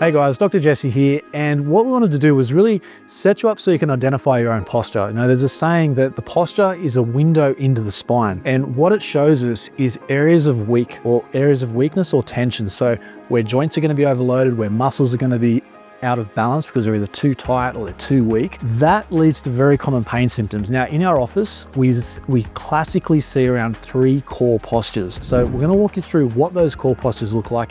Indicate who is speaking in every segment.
Speaker 1: Hey guys, Dr. Jesse here, and what we wanted to do was really set you up so you can identify your own posture. You know, there's a saying that the posture is a window into the spine, and what it shows us is areas of weakness or tension. So where joints are going to be overloaded, where muscles are going to be out of balance because they're either too tight or they're too weak. That leads to very common pain symptoms. Now in our office, we classically see around 3 core postures. So we're going to walk you through what those core postures look like,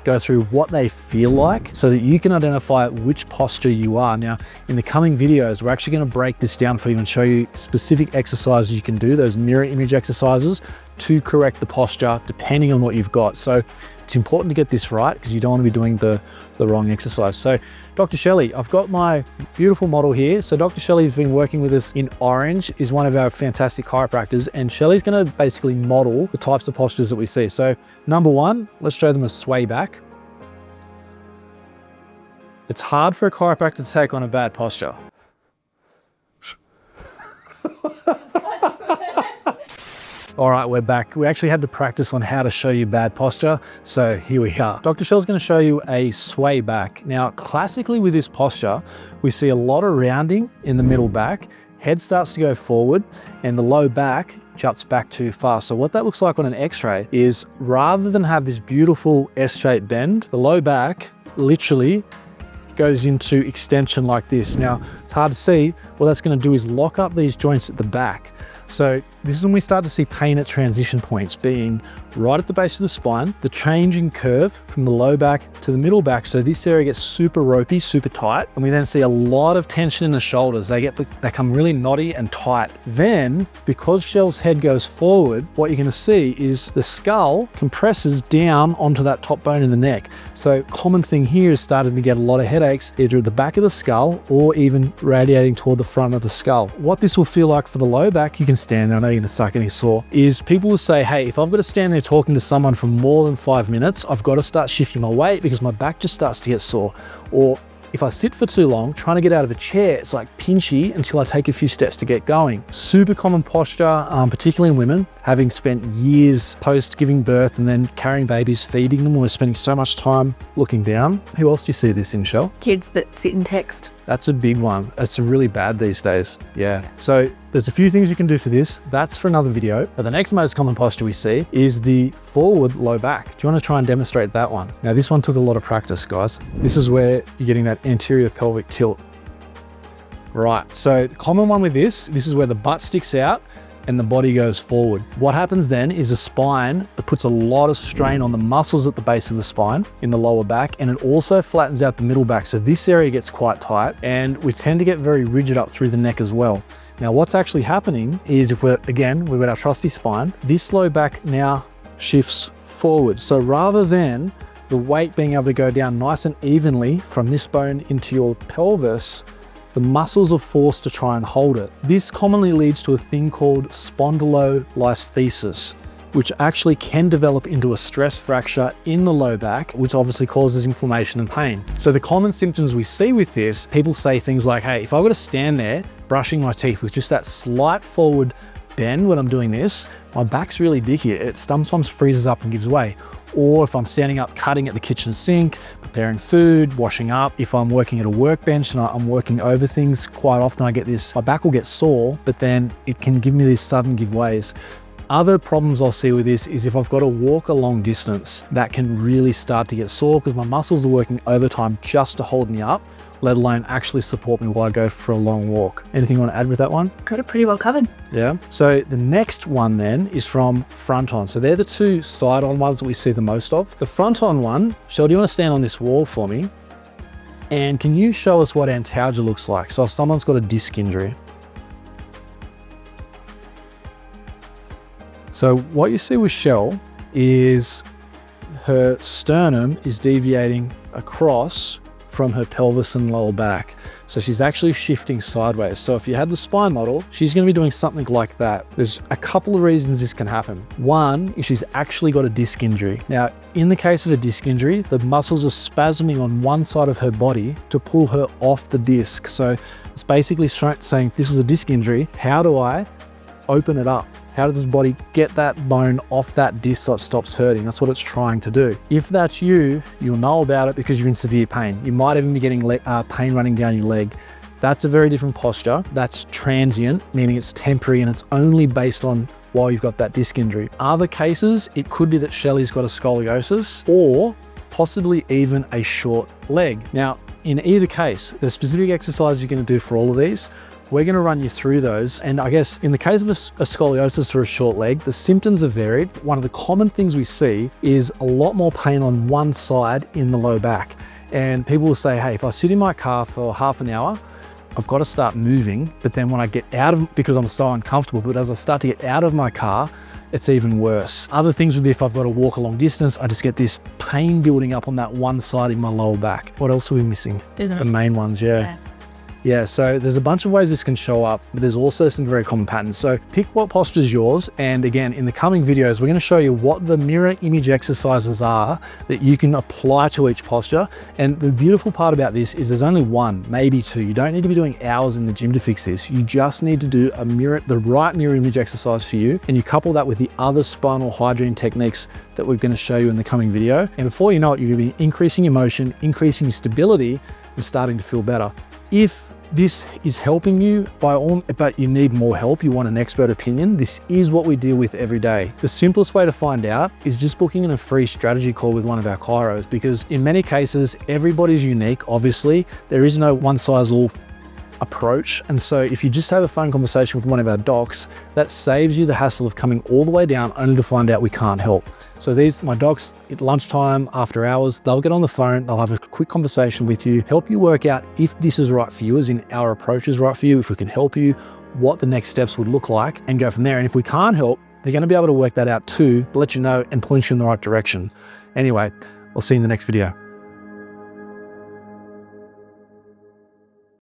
Speaker 1: go through what they feel like so that you can identify which posture you are. Now, in the coming videos, we're actually going to break this down for you and show you specific exercises you can do, those mirror image exercises to correct the posture depending on what you've got. So it's important to get this right because you don't want to be doing the wrong exercise. So Dr. Shelley, I've got my beautiful model here. So Dr. Shelley has been working with us in Orange, is one of our fantastic chiropractors, and Shelley's going to basically model the types of postures that we see. So number 1, let's show them a sway back. It's hard for a chiropractor to take on a bad posture. All right, we're back. We actually had to practice on how to show you bad posture. So here we are. Dr. Shell's going to show you a sway back. Now, classically with this posture, we see a lot of rounding in the middle back. Head starts to go forward and the low back juts back too far. So what that looks like on an x-ray is rather than have this beautiful S-shaped bend, the low back literally goes into extension like this. Now, it's hard to see. What that's going to do is lock up these joints at the back. So this is when we start to see pain at transition points, being right at the base of the spine, the change in curve from the low back to the middle back. So this area gets super ropey, super tight, and we then see a lot of tension in the shoulders. They come really knotty and tight. Then, because Shell's head goes forward, what you're going to see is the skull compresses down onto that top bone in the neck. So common thing here is starting to get a lot of headaches, either at the back of the skull or even radiating toward the front of the skull. What this will feel like for the low back, you can stand there, I know you're going to start getting sore, is people will say, hey, if I've got to stand there talking to someone for more than 5 minutes, I've got to start shifting my weight because my back just starts to get sore. Or if I sit for too long, trying to get out of a chair, it's like pinchy until I take a few steps to get going. Super common posture, particularly in women, having spent years post giving birth and then carrying babies, feeding them. We're spending so much time looking down. Who else do you see this in, Shell?
Speaker 2: Kids that sit and text.
Speaker 1: That's a big one. It's really bad these days. Yeah. So there's a few things you can do for this. That's for another video. But the next most common posture we see is the forward low back. Do you want to try and demonstrate that one? Now this one took a lot of practice, guys. This is where you're getting that anterior pelvic tilt. Right. So the common one with this is where the butt sticks out and the body goes forward. What happens then is a spine that puts a lot of strain on the muscles at the base of the spine in the lower back, and it also flattens out the middle back. So this area gets quite tight and we tend to get very rigid up through the neck as well. Now what's actually happening is if we've got our trusty spine, this low back now shifts forward. So rather than the weight being able to go down nice and evenly from this bone into your pelvis, the muscles are forced to try and hold it. This commonly leads to a thing called spondylolisthesis, which actually can develop into a stress fracture in the low back, which obviously causes inflammation and pain. So the common symptoms we see with this, people say things like, hey, if I've got to stand there brushing my teeth with just that slight forward bend when I'm doing this, my back's really dicky. It sometimes freezes up and gives way. Or if I'm standing up cutting at the kitchen sink, preparing food, washing up, if I'm working at a workbench and I'm working over things, quite often I get this, my back will get sore, but then it can give me these sudden give ways. Other problems I'll see with this is if I've got to walk a long distance, that can really start to get sore because my muscles are working overtime just to hold me up, let alone actually support me while I go for a long walk. Anything you want to add with that one?
Speaker 2: Got it pretty well covered.
Speaker 1: Yeah. So the next one then is from front on. So they're the 2 side on ones that we see the most of. The front on one, Shell, do you want to stand on this wall for me? And can you show us what antalgia looks like? So if someone's got a disc injury. So what you see with Shell is her sternum is deviating across from her pelvis and lower back. So she's actually shifting sideways. So if you had the spine model, she's going to be doing something like that. There's a couple of reasons this can happen. One is she's actually got a disc injury. Now, in the case of a disc injury, the muscles are spasming on one side of her body to pull her off the disc. So it's basically saying, this is a disc injury. How do I open it up? How does the body get that bone off that disc so it stops hurting? That's what it's trying to do. If that's you, you'll know about it because you're in severe pain. You might even be getting pain running down your leg. That's a very different posture. That's transient, meaning it's temporary and it's only based on while you've got that disc injury. Other cases, it could be that Shelley's got a scoliosis or possibly even a short leg. Now, in either case, there's specific exercises you're going to do for all of these. We're going to run you through those. And I guess in the case of a scoliosis or a short leg, the symptoms are varied. One of the common things we see is a lot more pain on one side in the low back. And people will say, hey, if I sit in my car for half an hour, I've got to start moving. But then when I get out of, because I'm so uncomfortable, but as I start to get out of my car, it's even worse. Other things would be if I've got to walk a long distance, I just get this pain building up on that one side in my lower back. What else are we missing? The main ones, yeah. Yeah, so there's a bunch of ways this can show up, but there's also some very common patterns. So pick what posture is yours. And again, in the coming videos, we're going to show you what the mirror image exercises are that you can apply to each posture. And the beautiful part about this is there's only one, maybe two. You don't need to be doing hours in the gym to fix this. You just need to do the right mirror image exercise for you. And you couple that with the other spinal hygiene techniques that we're going to show you in the coming video. And before you know it, you're going to be increasing your motion, increasing your stability, and starting to feel better. If this is helping you but you need more help, you want an expert opinion, this is what we deal with every day. The simplest way to find out is just booking in a free strategy call with one of our chiros, because in many cases, everybody's unique. Obviously, there is no one size all approach. And so if you just have a phone conversation with one of our docs, that saves you the hassle of coming all the way down only to find out we can't help. So my docs at lunchtime, after hours, they'll get on the phone, they'll have a quick conversation with you, help you work out if this is right for you, as in our approach is right for you, if we can help you, what the next steps would look like, and go from there. And if we can't help, they're going to be able to work that out too, let you know and point you in the right direction. Anyway, I'll see you in the next video.